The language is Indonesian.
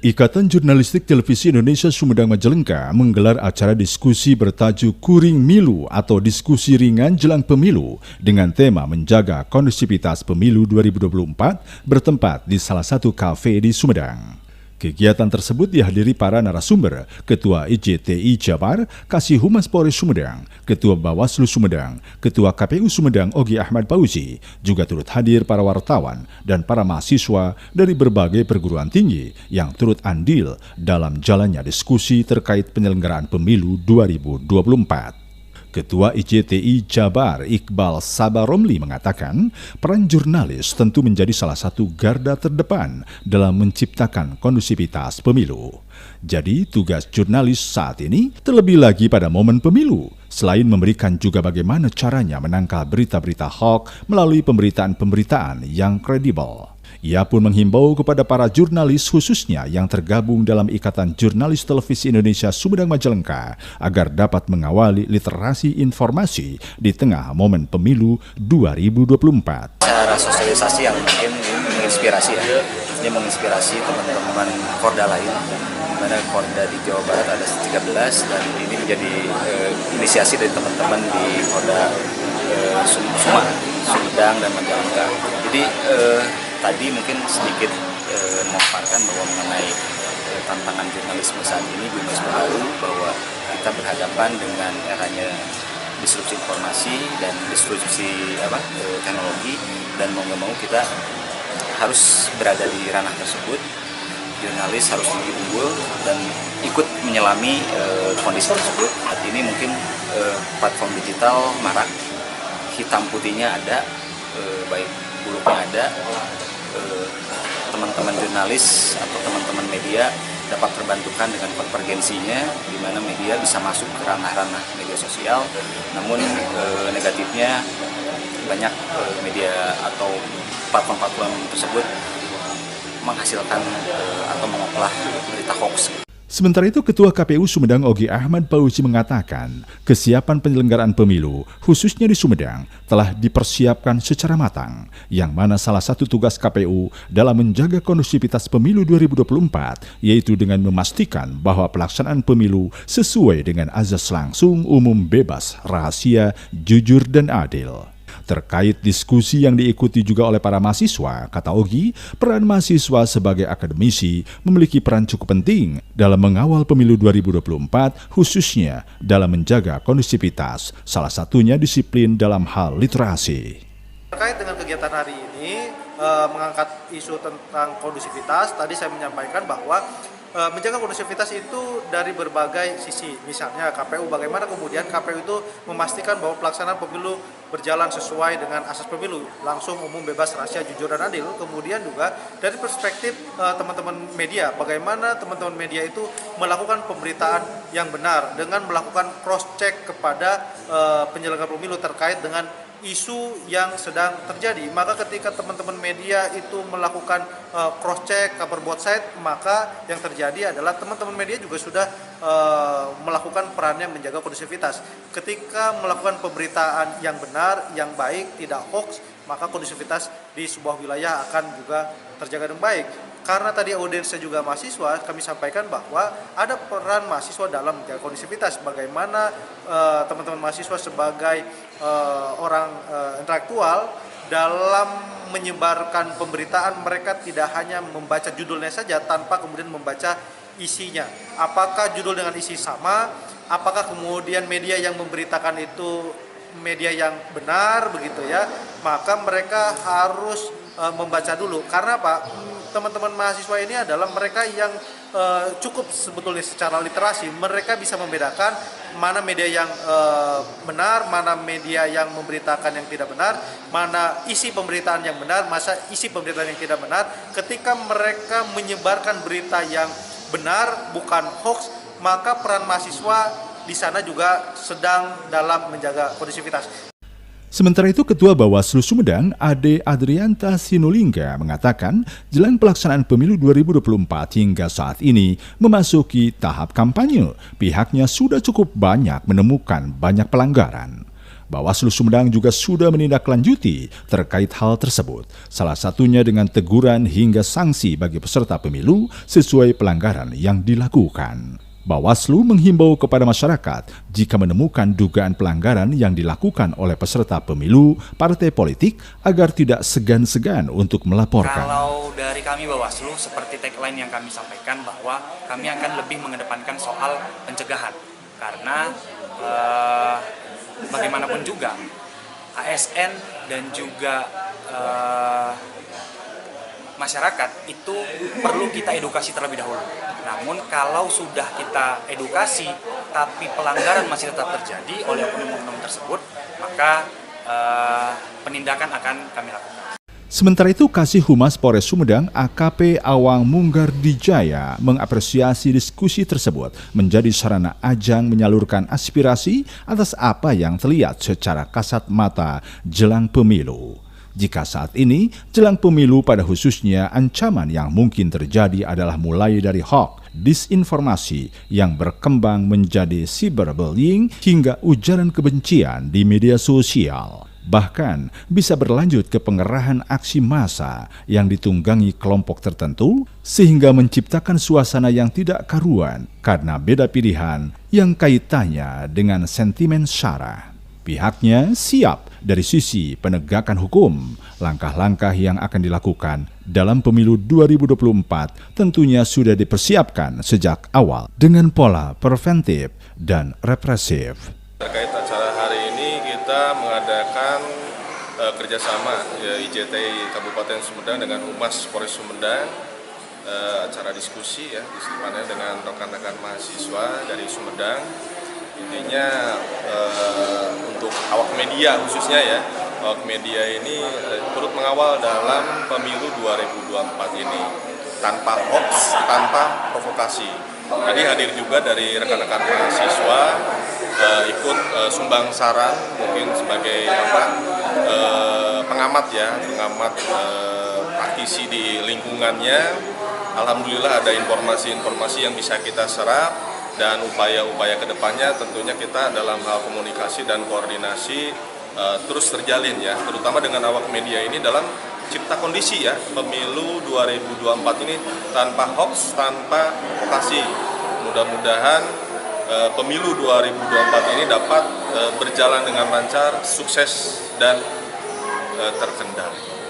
Ikatan Jurnalistik Televisi Indonesia Sumedang Majalengka menggelar acara diskusi bertajuk Kuring Milu atau diskusi ringan jelang pemilu dengan tema menjaga kondusivitas pemilu 2024 bertempat di salah satu kafe di Sumedang. Kegiatan tersebut dihadiri para narasumber, Ketua IJTI Jabar, Kasih Humas Polres Sumedang, Ketua Bawaslu Sumedang, Ketua KPU Sumedang Ogi Ahmad Fauzi, juga turut hadir para wartawan dan para mahasiswa dari berbagai perguruan tinggi yang turut andil dalam jalannya diskusi terkait penyelenggaraan pemilu 2024. Ketua IJTI Jabar Iqbal Sabaromli mengatakan peran jurnalis tentu menjadi salah satu garda terdepan dalam menciptakan kondusivitas pemilu. Jadi tugas jurnalis saat ini terlebih lagi pada momen pemilu, selain memberikan juga bagaimana caranya menangkal berita-berita hoax melalui pemberitaan-pemberitaan yang kredibel. Ia pun menghimbau kepada para jurnalis khususnya yang tergabung dalam Ikatan Jurnalis Televisi Indonesia Sumedang Majalengka agar dapat mengawali literasi informasi di tengah momen pemilu 2024. Cara sosialisasi yang mungkin menginspirasi ini menginspirasi teman-teman Korda lain, di mana Korda di Jawa Barat ada 13 dan ini menjadi inisiasi dari teman-teman di Korda Sumedang dan Majalengka. Jadi tadi mungkin sedikit memaparkan bahwa mengenai tantangan jurnalisme saat ini, jurnalisme baru, bahwa kita berhadapan dengan eranya disrupsi informasi dan disrupsi teknologi, dan mau nggak mau kita harus berada di ranah tersebut. Jurnalis harus lebih unggul dan ikut menyelami kondisi tersebut. Saat ini mungkin platform digital marak, hitam putihnya ada, baik buruknya ada. Teman-teman jurnalis atau teman-teman media dapat terbantukan dengan konvergensinya, di mana media bisa masuk ke ranah-ranah media sosial. Namun negatifnya banyak media atau platform-platform tersebut menghasilkan atau mengoplah berita hoax. Sementara itu, Ketua KPU Sumedang Ogi Ahmad Fauzi mengatakan kesiapan penyelenggaraan pemilu, khususnya di Sumedang, telah dipersiapkan secara matang, yang mana salah satu tugas KPU dalam menjaga kondusivitas pemilu 2024, yaitu dengan memastikan bahwa pelaksanaan pemilu sesuai dengan azas langsung, umum, bebas, rahasia, jujur, dan adil. Terkait diskusi yang diikuti juga oleh para mahasiswa, kata Ogi, peran mahasiswa sebagai akademisi memiliki peran cukup penting dalam mengawal pemilu 2024, khususnya dalam menjaga kondusivitas, salah satunya disiplin dalam hal literasi. Terkait dengan kegiatan hari ini, mengangkat isu tentang kondusivitas, tadi saya menyampaikan bahwa menjaga kondusivitas itu dari berbagai sisi. Misalnya KPU, bagaimana kemudian KPU itu memastikan bahwa pelaksanaan pemilu berjalan sesuai dengan asas pemilu, langsung, umum, bebas, rahasia, jujur, dan adil. Kemudian juga dari perspektif teman-teman media, bagaimana teman-teman media itu melakukan pemberitaan yang benar dengan melakukan cross-check kepada penyelenggara pemilu terkait dengan isu yang sedang terjadi. Maka ketika teman-teman media itu melakukan cross-check, cover both side, maka yang terjadi adalah teman-teman media juga sudah melakukan perannya menjaga kondusivitas. Ketika melakukan pemberitaan yang benar, yang baik, tidak hoax, maka kondusivitas di sebuah wilayah akan juga terjaga dengan baik. Karena tadi audiensnya juga mahasiswa, kami sampaikan bahwa ada peran mahasiswa dalam menjaga kondusivitas. Bagaimana teman-teman mahasiswa sebagai orang intelektual dalam menyebarkan pemberitaan, mereka tidak hanya membaca judulnya saja tanpa kemudian membaca isinya. Apakah judul dengan isi sama? Apakah kemudian media yang memberitakan itu media yang benar, begitu ya? Maka mereka harus membaca dulu. Karena apa? Teman-teman mahasiswa ini adalah mereka yang cukup sebetulnya secara literasi. Mereka bisa membedakan mana media yang benar, mana media yang memberitakan yang tidak benar, mana isi pemberitaan yang benar, masa isi pemberitaan yang tidak benar. Ketika mereka menyebarkan berita yang benar, bukan hoax, maka peran mahasiswa di sana juga sedang dalam menjaga kondusivitas. Sementara itu, Ketua Bawaslu Sumedang, Ade Adrianta Sinulinga, mengatakan jelang pelaksanaan pemilu 2024 hingga saat ini memasuki tahap kampanye, pihaknya sudah cukup banyak menemukan banyak pelanggaran. Bawaslu Sumedang juga sudah menindaklanjuti terkait hal tersebut, salah satunya dengan teguran hingga sanksi bagi peserta pemilu sesuai pelanggaran yang dilakukan. Bawaslu menghimbau kepada masyarakat jika menemukan dugaan pelanggaran yang dilakukan oleh peserta pemilu partai politik agar tidak segan-segan untuk melaporkan. Kalau dari kami Bawaslu, seperti tagline yang kami sampaikan bahwa kami akan lebih mengedepankan soal pencegahan. Karena bagaimanapun juga ASN dan juga masyarakat itu perlu kita edukasi terlebih dahulu. Namun kalau sudah kita edukasi tapi pelanggaran masih tetap terjadi oleh oknum-oknum tersebut, maka penindakan akan kami lakukan. Sementara itu, Kasih Humas Polres Sumedang AKP Awang Munggardijaya mengapresiasi diskusi tersebut menjadi sarana ajang menyalurkan aspirasi atas apa yang terlihat secara kasat mata jelang pemilu. Jika saat ini, jelang pemilu pada khususnya ancaman yang mungkin terjadi adalah mulai dari hoax, disinformasi yang berkembang menjadi cyberbullying hingga ujaran kebencian di media sosial. Bahkan bisa berlanjut ke pengerahan aksi massa yang ditunggangi kelompok tertentu sehingga menciptakan suasana yang tidak karuan karena beda pilihan yang kaitannya dengan sentimen sara. Pihaknya siap dari sisi penegakan hukum. Langkah-langkah yang akan dilakukan dalam pemilu 2024 tentunya sudah dipersiapkan sejak awal dengan pola preventif dan represif. Terkait acara hari ini kita mengadakan kerjasama IJTI Kabupaten Sumedang dengan Humas Polres Sumedang, acara diskusi ya dengan rekan-rekan mahasiswa dari Sumedang. Intinya untuk awak media khususnya ya, awak media ini turut mengawal dalam pemilu 2024 ini tanpa hoax, tanpa provokasi. Tadi hadir juga dari rekan-rekan mahasiswa ikut sumbang saran mungkin sebagai pengamat praktisi di lingkungannya. Alhamdulillah ada informasi-informasi yang bisa kita serap. Dan upaya-upaya kedepannya tentunya kita dalam hal komunikasi dan koordinasi terus terjalin ya, terutama dengan awak media ini dalam cipta kondisi ya pemilu 2024 ini tanpa hoax, tanpa provokasi. Mudah-mudahan pemilu 2024 ini dapat berjalan dengan lancar, sukses dan terkendali.